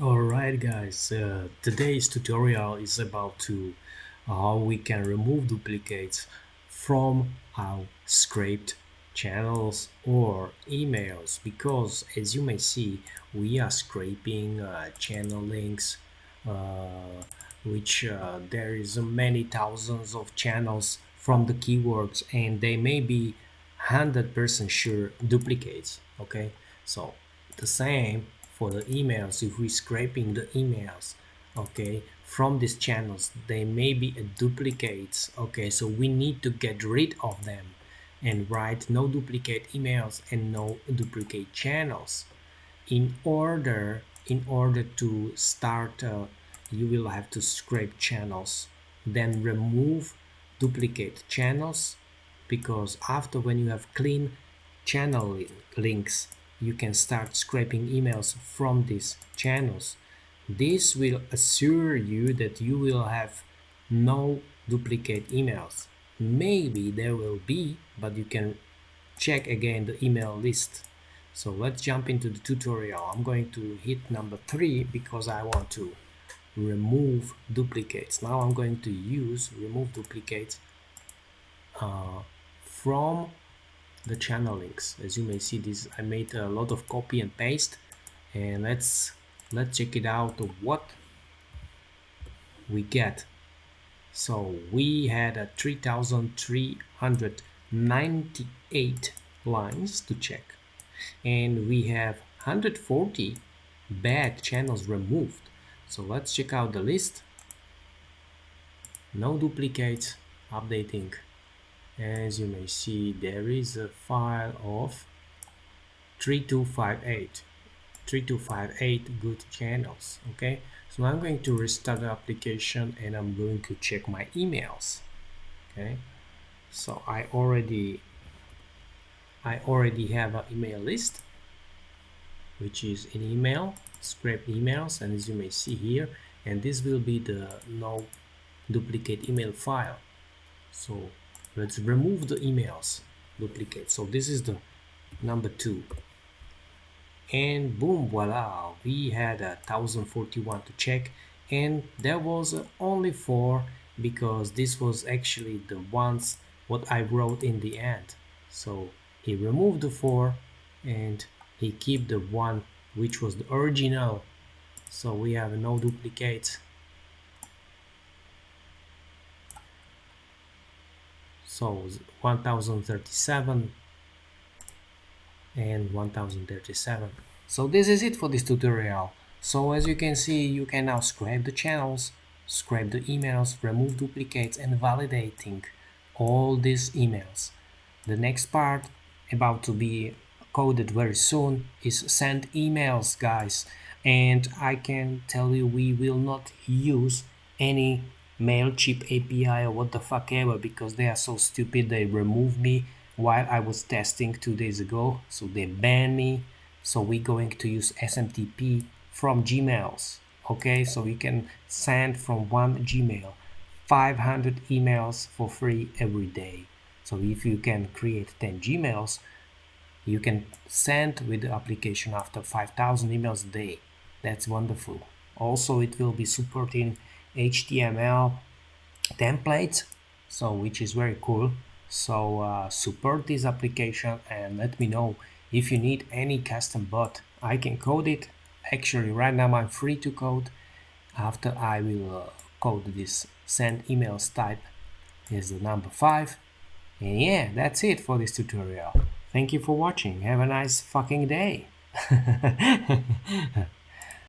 Alright guys, today's tutorial is about to how we can remove duplicates from our scraped channels or emails, because as you may see we are scraping channel links, which there is many thousands of channels from the keywords, and they may be 100% sure duplicates. Okay, so the same for the emails. If we scraping the emails, okay, from these channels, they may be a duplicates. Okay, so we need to get rid of them and write no duplicate emails and no duplicate channels. In order to start, you will have to scrape channels, then remove duplicate channels, because after, when you have clean channel links, you can start scraping emails from these channels. This will assure you that you will have no duplicate emails. Maybe there will be, but you can check again the email list. So let's jump into the tutorial. I'm going to hit number 3 because I want to remove duplicates. Now I'm going to use remove duplicates from the channel links. As you may see, this I made a lot of copy and paste, and let's check it out what we get. So we had a 3,398 lines to check, and we have 140 bad channels removed. So let's check out the list. No duplicates, updating. As you may see, there is a file of 3258 good channels. Okay, so I'm going to restart the application and I'm going to check my emails. Okay, so I already have an email list, which is an email, scrape emails, and as you may see here, and this will be the no duplicate email file. So let's remove the emails duplicate. So this is the number 2, and boom, voila, we had 1041 to check, and there was only 4, because this was actually the ones what I wrote in the end. So he removed the 4 and he keep the one which was the original. So we have no duplicates. So 1037 and 1037. So this is it for this tutorial. So as you can see, you can now scrape the channels, scrape the emails, remove duplicates, and validating all these emails. The next part, about to be coded very soon, is send emails, guys. And I can tell you, we will not use any Mailchimp API or what the fuck ever, because they are so stupid. They removed me while I was testing 2 days ago, so they banned me. So we're going to use SMTP from Gmails. Okay, so you can send from one Gmail 500 emails for free every day. So if you can create 10 Gmails, you can send with the application after 5,000 emails a day. That's wonderful. Also, it will be supporting HTML templates, so which is very cool. So support this application and let me know if you need any custom bot. I can code it. Actually, right now I'm free to code. After I will code this send emails type is the number 5. And yeah, that's it for this tutorial. Thank you for watching. Have a nice fucking day.